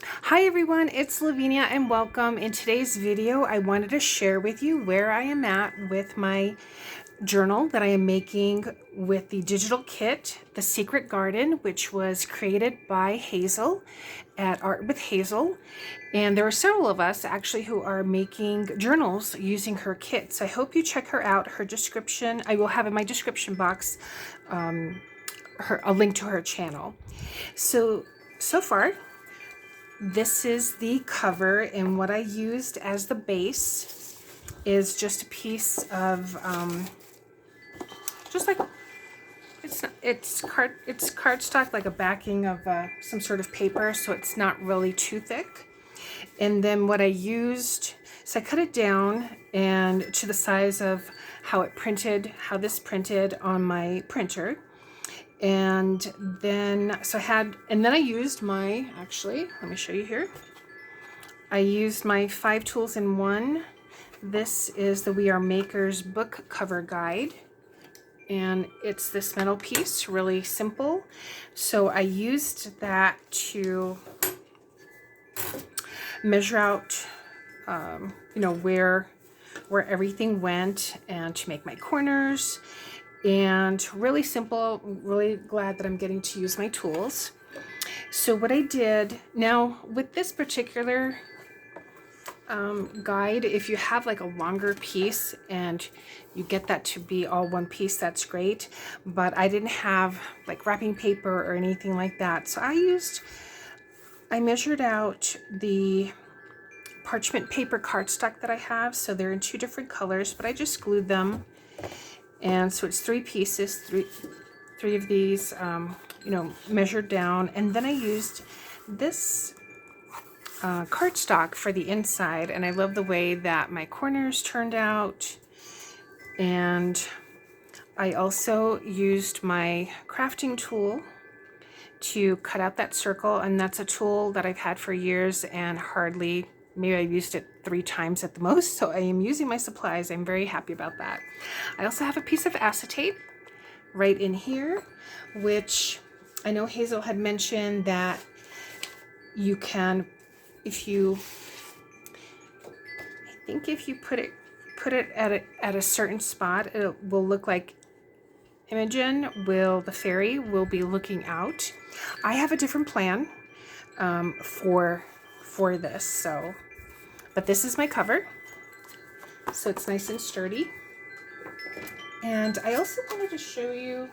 Hi everyone, it's Lavinia and welcome. In today's video, I wanted to share with you where I am at with my journal that I am making with the digital kit, The Secret Garden, which was created by Hazel at Art with Hazel. And there are several of us actually who are making journals using her kit. So I hope you check her out. Her description, I will have in my description box a link to her channel. So far, this is the cover, and what I used as the base is just a piece of just like it's cardstock, like a backing of some sort of paper, so it's not really too thick. And then what I used, so I cut it down and to the size of how this printed on my printer. And then I used my, actually, let me show you here. I used my 5 tools in one. This is the We Are Makers book cover guide. And it's this metal piece, really simple. So I used that to measure out, where everything went and to make my corners. And really simple, really glad that I'm getting to use my tools. So what I did, now with this particular guide, if you have like a longer piece and you get that to be all one piece, that's great. But I didn't have like wrapping paper or anything like that. So I measured out the parchment paper cardstock that I have. So they're in 2 different colors, but I just glued them. And so it's 3 pieces, three of these, measured down. And then I used this cardstock for the inside, and I love the way that my corners turned out. And I also used my crafting tool to cut out that circle, and that's a tool that I've had for years and maybe I used it 3 times at the most, so I am using my supplies. I'm very happy about that. I also have a piece of acetate right in here, which I know Hazel had mentioned that you can, I think if you put it at a certain spot, it will look like the fairy will be looking out. I have a different plan for this, but this is my cover, so it's nice and sturdy. And I also wanted to show you,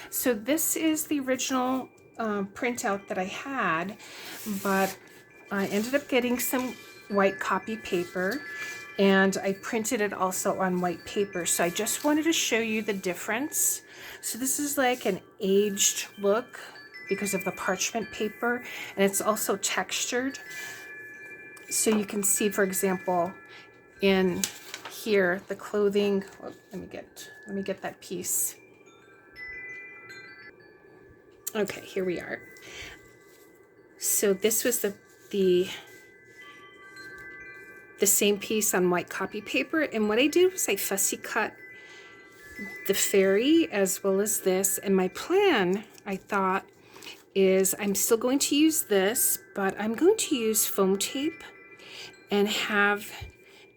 so this is the original printout that I had, but I ended up getting some white copy paper, and I printed it also on white paper. So I just wanted to show you the difference. So this is like an aged look because of the parchment paper, and it's also textured. So you can see, for example, in here, the clothing, let me get that piece. Okay, here we are. So this was the same piece on white copy paper, and what I did was I fussy cut the fairy as well as this. And my plan, I thought, is I'm still going to use this, but I'm going to use foam tape and have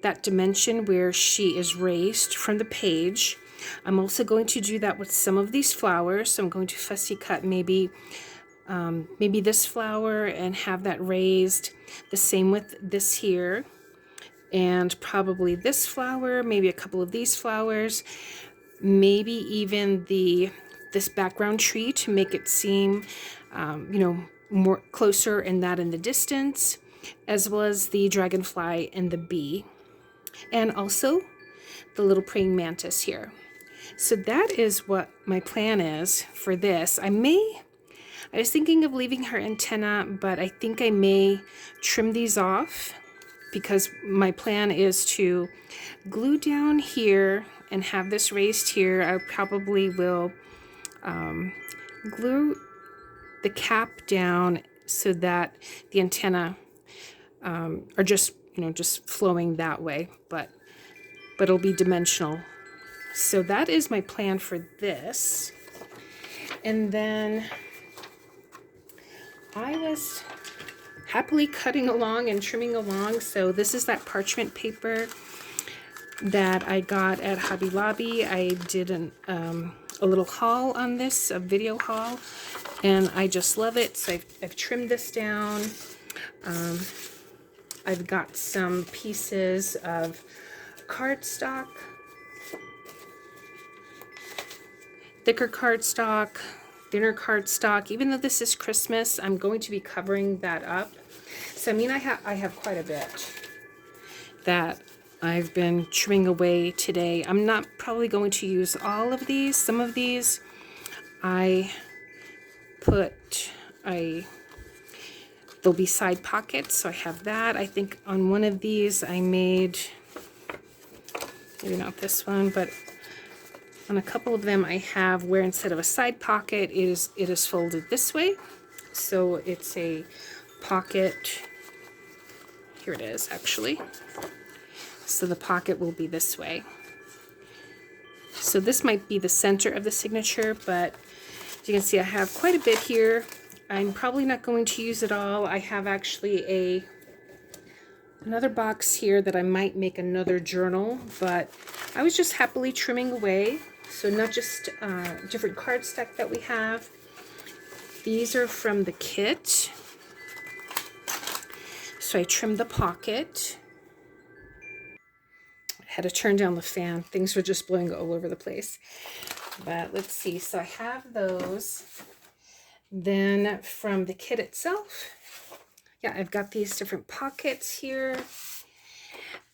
that dimension where she is raised from the page. I'm also going to do that with some of these flowers. So I'm going to fussy cut maybe this flower and have that raised. The same with this here, and probably this flower, maybe a couple of these flowers, maybe even this background tree to make it seem more closer, and that in the distance, as well as the dragonfly and the bee, and also the little praying mantis here. So that is what my plan is for this. I was thinking of leaving her antenna, but I think I may trim these off, because my plan is to glue down here and have this raised here. I probably will glue the cap down so that the antenna are just flowing that way, but it'll be dimensional. So that is my plan for this. And then I was happily cutting along and trimming along. So this is that parchment paper that I got at Hobby Lobby. I did a little haul on this, a video haul, and I just love it. So I've trimmed this down. I've got some pieces of cardstock, thicker cardstock, thinner cardstock. Even though this is Christmas, I'm going to be covering that up. So I mean, I have quite a bit that I've been trimming away today. I'm not probably going to use all of these. Some of these I put there'll be side pockets, so I have that. I think on one of these I made, maybe not this one, but on a couple of them I have where instead of a side pocket, it is folded this way. So it's a pocket, here it is actually. So the pocket will be this way. So this might be the center of the signature, but as you can see, I have quite a bit here. I'm probably not going to use it all. I have actually another box here that I might make another journal, but I was just happily trimming away. So not just different cardstock that we have. These are from the kit. So I trimmed the pocket. I had to turn down the fan. Things were just blowing all over the place. But let's see. So I have those. Then from the kit itself, yeah, I've got these different pockets here.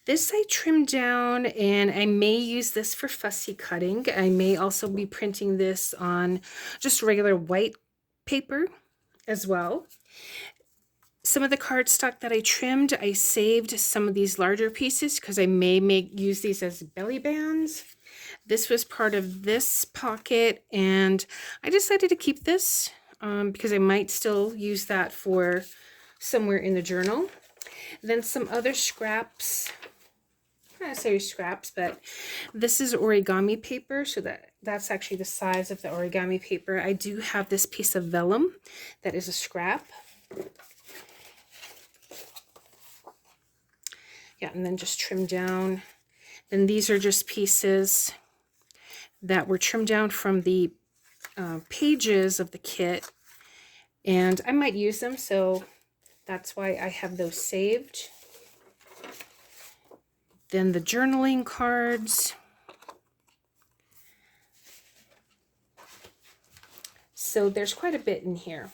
This I trimmed down, and I may use this for fussy cutting. I may also be printing this on just regular white paper as well. Some of the cardstock that I trimmed, I saved some of these larger pieces because I may use these as belly bands. This was part of this pocket, and I decided to keep this because I might still use that for somewhere in the journal. Then some other scraps, not necessarily scraps, but this is origami paper, so that's actually the size of the origami paper. I do have this piece of vellum that is a scrap. Yeah, and then just trim down. Then these are just pieces that were trimmed down from the pages of the kit, and I might use them, so that's why I have those saved. Then the journaling cards. So there's quite a bit in here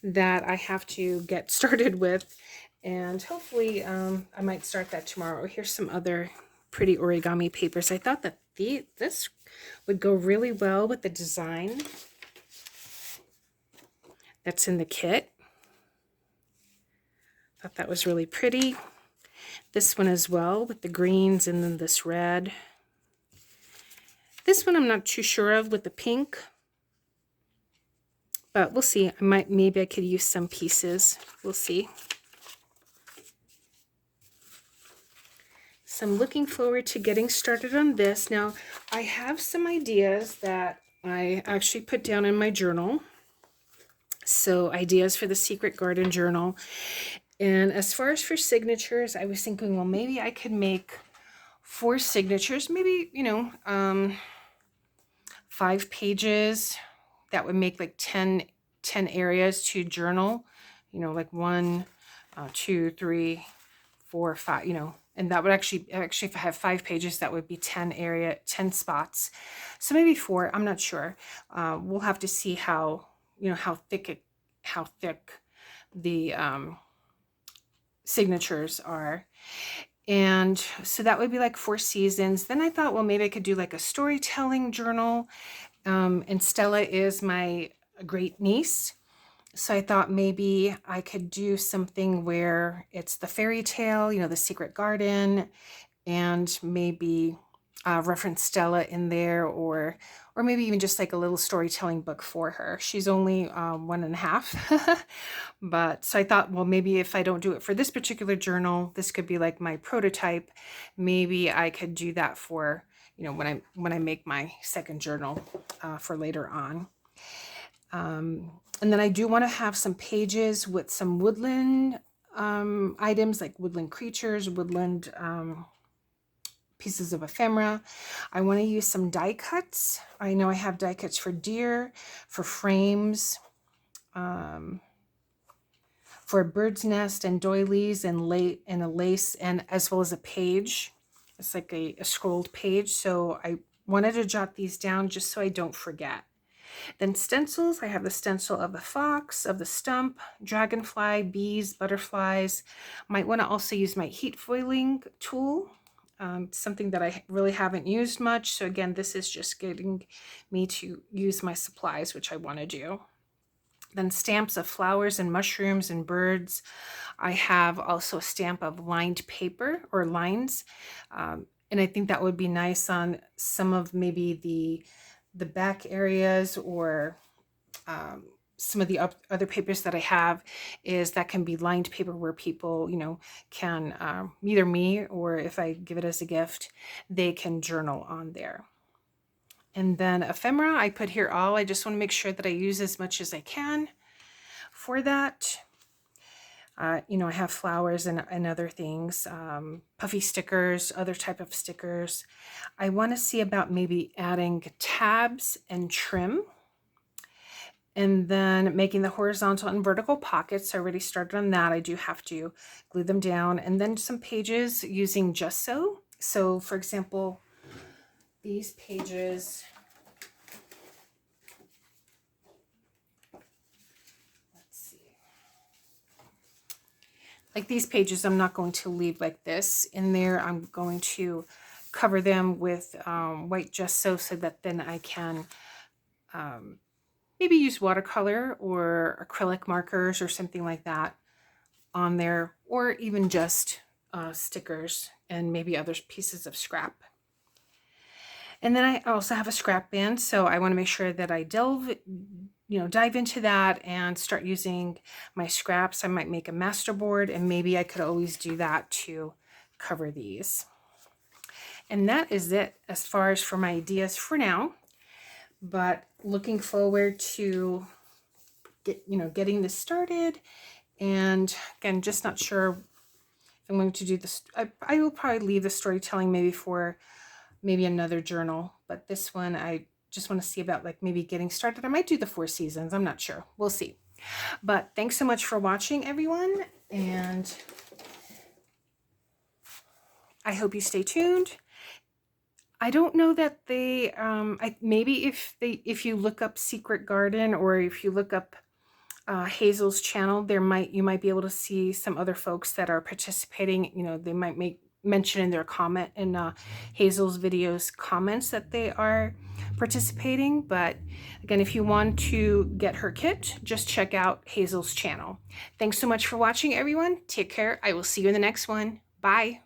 that I have to get started with, and hopefully I might start that tomorrow. Here's some other pretty origami papers. I thought that this would go really well with the design that's in the kit. Thought that was really pretty. This one as well with the greens and then this red. This one I'm not too sure of with the pink, but we'll see. Maybe I could use some pieces. We'll see. So I'm looking forward to getting started on this. Now, I have some ideas that I actually put down in my journal. So ideas for the Secret Garden journal. And as far as for signatures, I was thinking, well, maybe I could make 4 signatures, maybe, 5 pages. That would make like 10 areas to journal, like 1, 2, 3, 4, 5, and that would actually if I have 5 pages, that would be 10 spots. So maybe 4, I'm not sure. We'll have to see how thick the signatures are. And so that would be like 4 seasons. Then I thought, well, maybe I could do like a storytelling journal. And Stella is my great niece. So I thought maybe I could do something where it's the fairy tale, the Secret Garden, and maybe reference Stella in there, or maybe even just like a little storytelling book for her. She's only 1.5. But so I thought, well, maybe if I don't do it for this particular journal, this could be like my prototype. Maybe I could do that for, when I make my second journal for later on. And then I do want to have some pages with some woodland items, like woodland creatures, woodland pieces of ephemera. I want to use some die cuts. I know I have die cuts for deer, for frames, for a bird's nest and doilies and a lace, and as well as a page. It's like a scrolled page. So I wanted to jot these down just so I don't forget. Then stencils, I have the stencil of the fox, of the stump, dragonfly, bees, butterflies. Might want to also use my heat foiling tool, something that I really haven't used much. So again, this is just getting me to use my supplies, which I want to do. Then stamps of flowers and mushrooms and birds. I have also a stamp of lined paper or lines. And I think that would be nice on some of maybe the back areas, or some of the other papers that I have is that can be lined paper where people, can, either me or if I give it as a gift, they can journal on there. And then ephemera, I put here all. I just want to make sure that I use as much as I can for that. I have flowers and other things, puffy stickers, other type of stickers. I want to see about maybe adding tabs and trim, and then making the horizontal and vertical pockets. I already started on that. I do have to glue them down, and then some pages using gesso. So for example, these pages, like these pages, I'm not going to leave like this in there. I'm going to cover them with white gesso so that then I can maybe use watercolor or acrylic markers or something like that on there, or even just stickers and maybe other pieces of scrap. And then I also have a scrap band, so I want to make sure that I dive into that and start using my scraps. I might make a master board, and maybe I could always do that to cover these. And that is it as far as for my ideas for now, but looking forward to getting this started. And again, just not sure if I'm going to do this. I will probably leave the storytelling maybe for another journal, but this one I just want to see about, like, maybe getting started. I might do the 4 seasons. I'm not sure. We'll see. But thanks so much for watching, everyone, and I hope you stay tuned. I don't know that they maybe if you look up Secret Garden, or if you look up Hazel's channel, you might be able to see some other folks that are participating. They might mention in their comment in Hazel's videos comments that they are participating. But again, if you want to get her kit, just check out Hazel's channel. Thanks so much for watching, everyone. Take care. I will see you in the next one. Bye.